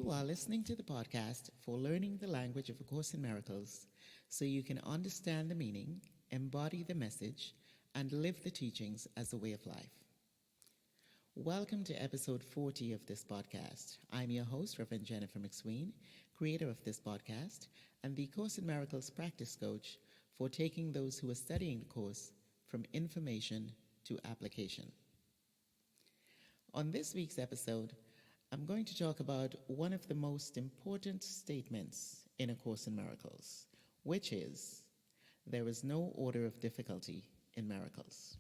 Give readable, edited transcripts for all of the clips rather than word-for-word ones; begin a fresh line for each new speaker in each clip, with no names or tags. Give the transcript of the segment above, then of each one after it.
You are listening to the podcast for learning the language of A Course in Miracles so you can understand the meaning, embody the message, and live the teachings as a way of life. Welcome to episode 40 of this podcast. I'm your host, Reverend Jennifer McSween, creator of this podcast, and the Course in Miracles practice coach for taking those who are studying the course from information to application. On this week's episode, I'm going to talk about one of the most important statements in A Course in Miracles, which is, there is no order of difficulty in miracles.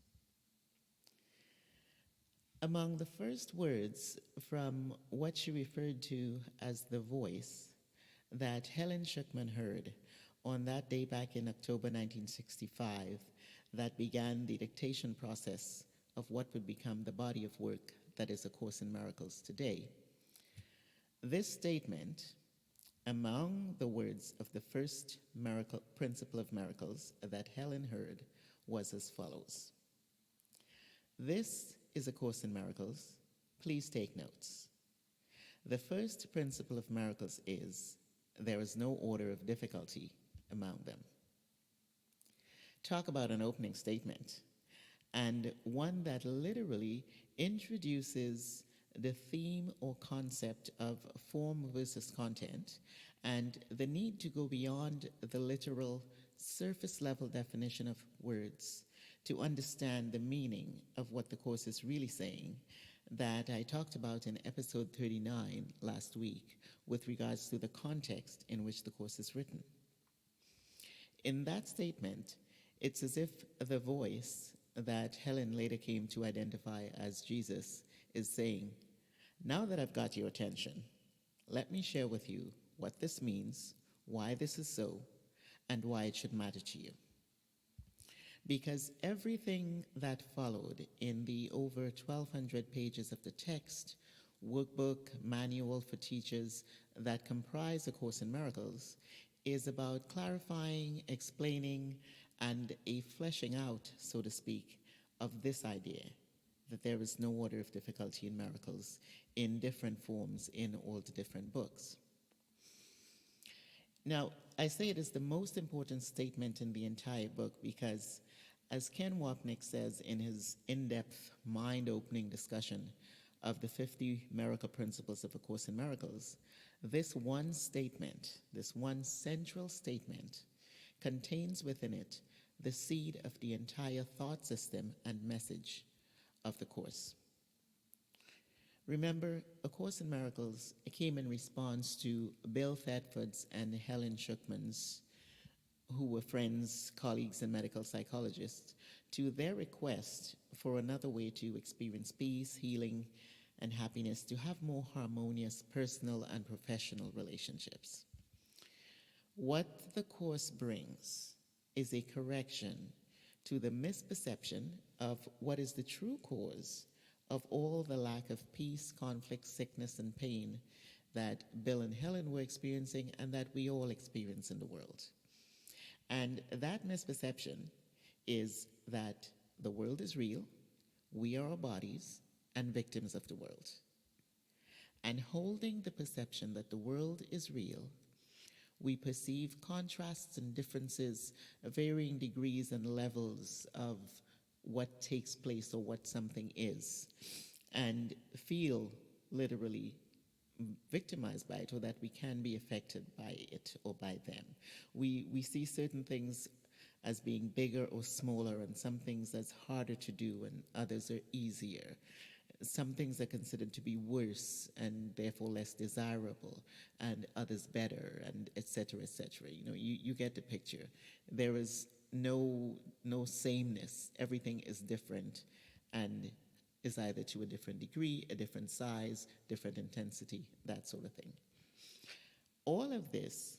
Among the first words from what she referred to as the voice that Helen Schuckman heard on that day back in October 1965 that began the dictation process of what would become the body of work that is A Course in Miracles today. This statement, among the words of the first miracle, principle of miracles that Helen heard, was as follows. This is A Course in Miracles. Please take notes. The first principle of miracles is there is no order of difficulty among them. Talk about an opening statement, and one that literally introduces the theme or concept of form versus content and the need to go beyond the literal surface level definition of words to understand the meaning of what the Course is really saying that I talked about in episode 39 last week with regards to the context in which the Course is written. In that statement, it's as if the voice that Helen later came to identify as Jesus is saying, now that I've got your attention, let me share with you what this means, why this is so, and why it should matter to you. Because everything that followed in the over 1,200 pages of the text, workbook, manual for teachers that comprise A Course in Miracles is about clarifying, explaining, and a fleshing out, so to speak, of this idea that there is no order of difficulty in miracles in different forms in all the different books. Now, I say it is the most important statement in the entire book because, as Ken Wapnick says in his in-depth, mind-opening discussion of the 50 miracle principles of A Course in Miracles, this one statement, this one central statement, contains within it the seed of the entire thought system and message of the Course. Remember, A Course in Miracles came in response to Bill Thetford's and Helen Schuckman's, who were friends, colleagues, and medical psychologists, to their request for another way to experience peace, healing, and happiness, to have more harmonious personal and professional relationships. What the Course brings is a correction to the misperception of what is the true cause of all the lack of peace, conflict, sickness, and pain that Bill and Helen were experiencing and that we all experience in the world. And that misperception is that the world is real, we are our bodies, and victims of the world. And holding the perception that the world is real, we perceive contrasts and differences, varying degrees and levels of what takes place or what something is, and feel literally victimized by it, or that we can be affected by it or by them. We see certain things as being bigger or smaller, and some things as harder to do and others are easier. Some things are considered to be worse and therefore less desirable, and others better, and et cetera, et cetera. You get the picture. There is no sameness. Everything is different and is either to a different degree, a different size, different intensity, that sort of thing. All of this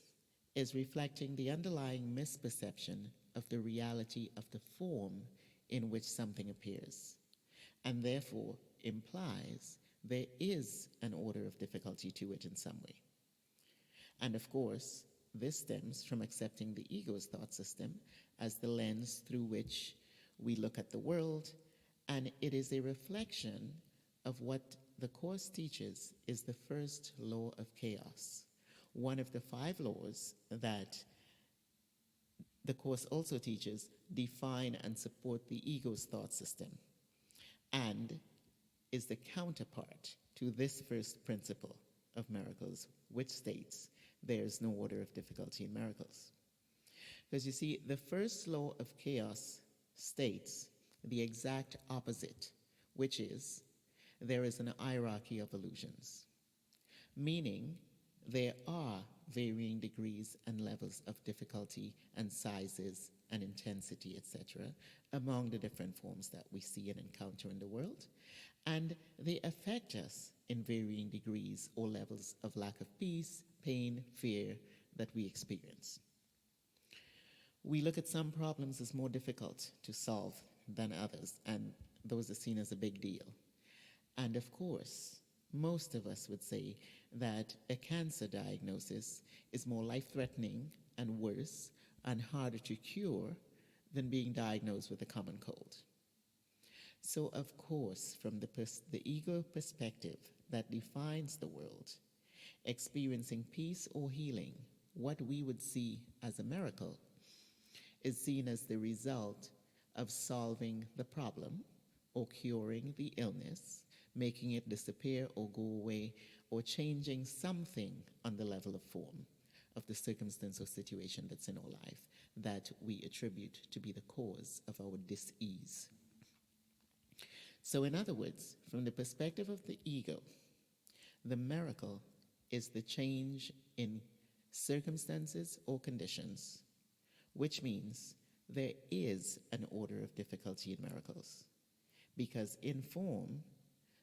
is reflecting the underlying misperception of the reality of the form in which something appears, and therefore implies there is an order of difficulty to it in some way. And of course, this stems from accepting the ego's thought system as the lens through which we look at the world, and it is a reflection of what the Course teaches is the first law of chaos, one of the 5 laws that the Course also teaches define and support the ego's thought system, and is the counterpart to this first principle of miracles, which states there is no order of difficulty in miracles. Because you see, the first law of chaos states the exact opposite, which is there is an hierarchy of illusions, meaning there are varying degrees and levels of difficulty and sizes and intensity, etc., among the different forms that we see and encounter in the world, and they affect us in varying degrees or levels of lack of peace, pain, fear that we experience. We look at some problems as more difficult to solve than others, and those are seen as a big deal. And of course, most of us would say that a cancer diagnosis is more life-threatening and worse and harder to cure than being diagnosed with a common cold. So of course, from the ego perspective that defines the world, experiencing peace or healing, what we would see as a miracle, is seen as the result of solving the problem or curing the illness, making it disappear or go away, or changing something on the level of form of the circumstance or situation that's in our life that we attribute to be the cause of our dis-ease. So in other words, from the perspective of the ego, the miracle is the change in circumstances or conditions, which means there is an order of difficulty in miracles, because in form,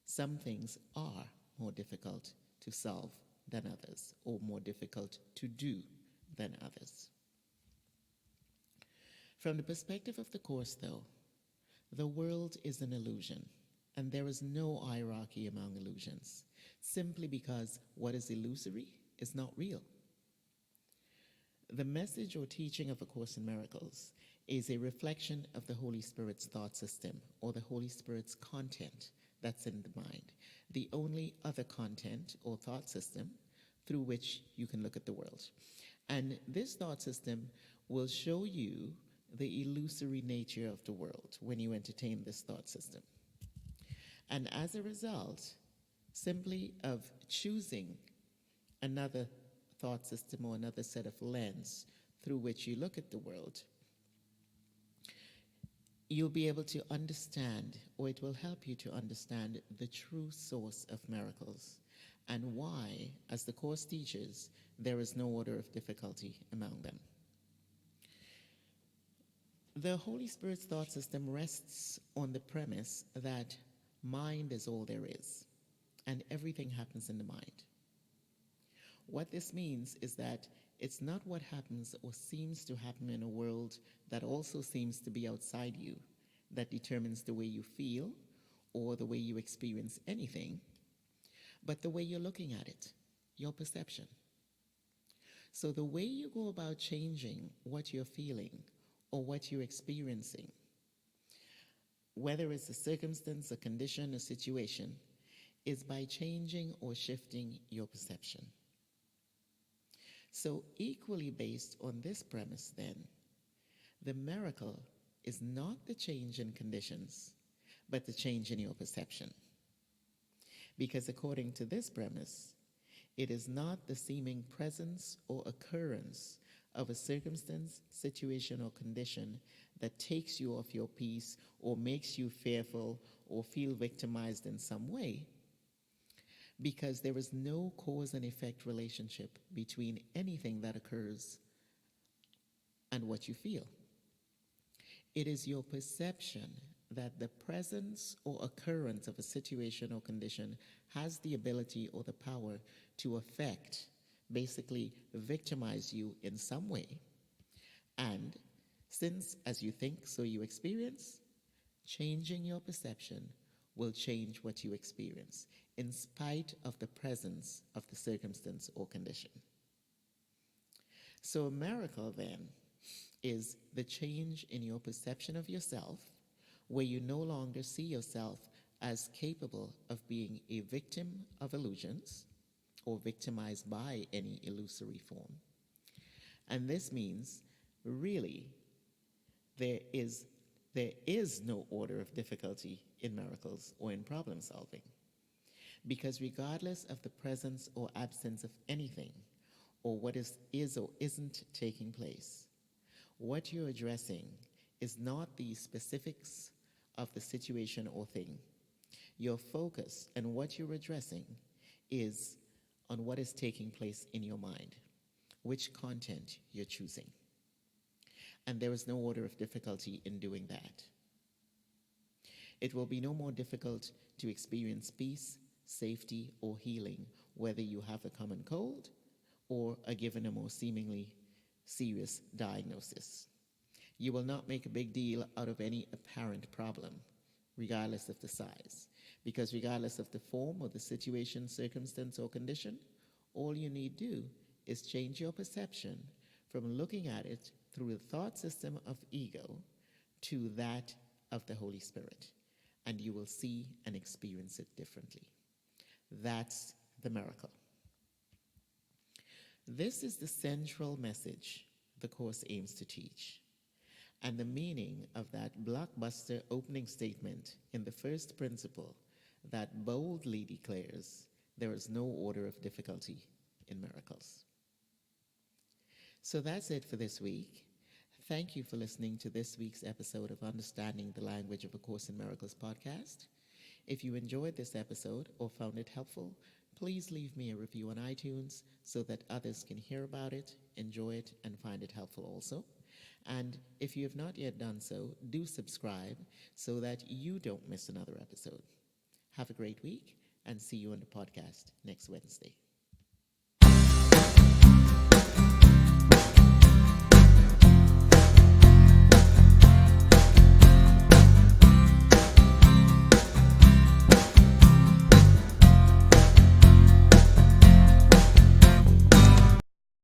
some things are more difficult to solve than others, or more difficult to do than others. From the perspective of the Course, though, the world is an illusion, and there is no hierarchy among illusions, simply because what is illusory is not real. The message or teaching of A Course in Miracles is a reflection of the Holy Spirit's thought system, or the Holy Spirit's content that's in the mind, the only other content or thought system through which you can look at the world. And this thought system will show you the illusory nature of the world when you entertain this thought system. And as a result, simply of choosing another thought system or another set of lens through which you look at the world, you'll be able to understand, or it will help you to understand, the true source of miracles and why, as the Course teaches, there is no order of difficulty among them. The Holy Spirit's thought system rests on the premise that mind is all there is, and everything happens in the mind. What this means is that it's not what happens or seems to happen in a world that also seems to be outside you that determines the way you feel or the way you experience anything, but the way you're looking at it, your perception. So the way you go about changing what you're feeling or what you're experiencing, whether it's a circumstance, a condition, a situation, is by changing or shifting your perception. So equally based on this premise then, the miracle is not the change in conditions, but the change in your perception. Because according to this premise, it is not the seeming presence or occurrence of a circumstance, situation, or condition that takes you off your peace or makes you fearful or feel victimized in some way, because there is no cause and effect relationship between anything that occurs and what you feel. It is your perception that the presence or occurrence of a situation or condition has the ability or the power to affect, basically victimize you in some way. And since as you think, so you experience, changing your perception will change what you experience, in spite of the presence of the circumstance or condition. So a miracle then is the change in your perception of yourself, where you no longer see yourself as capable of being a victim of illusions or victimized by any illusory form. And this means, really, there is, there is no order of difficulty in miracles or in problem solving. Because regardless of the presence or absence of anything, or what is or isn't taking place, what you're addressing is not the specifics of the situation or thing. Your focus and what you're addressing is on what is taking place in your mind, which content you're choosing. And there is no order of difficulty in doing that. It will be no more difficult to experience peace, safety, or healing whether you have a common cold or are given a more seemingly serious diagnosis. You will not make a big deal out of any apparent problem, regardless of the size, because regardless of the form or the situation, circumstance, or condition, all you need do is change your perception from looking at it through the thought system of ego to that of the Holy Spirit, and you will see and experience it differently. That's the miracle. This is the central message the Course aims to teach, and the meaning of that blockbuster opening statement in the first principle that boldly declares there is no order of difficulty in miracles. So that's it for this week. Thank you for listening to this week's episode of Understanding the Language of A Course in Miracles podcast. If you enjoyed this episode or found it helpful, please leave me a review on iTunes so that others can hear about it, enjoy it, and find it helpful also. And if you have not yet done so, do subscribe so that you don't miss another episode. Have a great week, and see you on the podcast next Wednesday.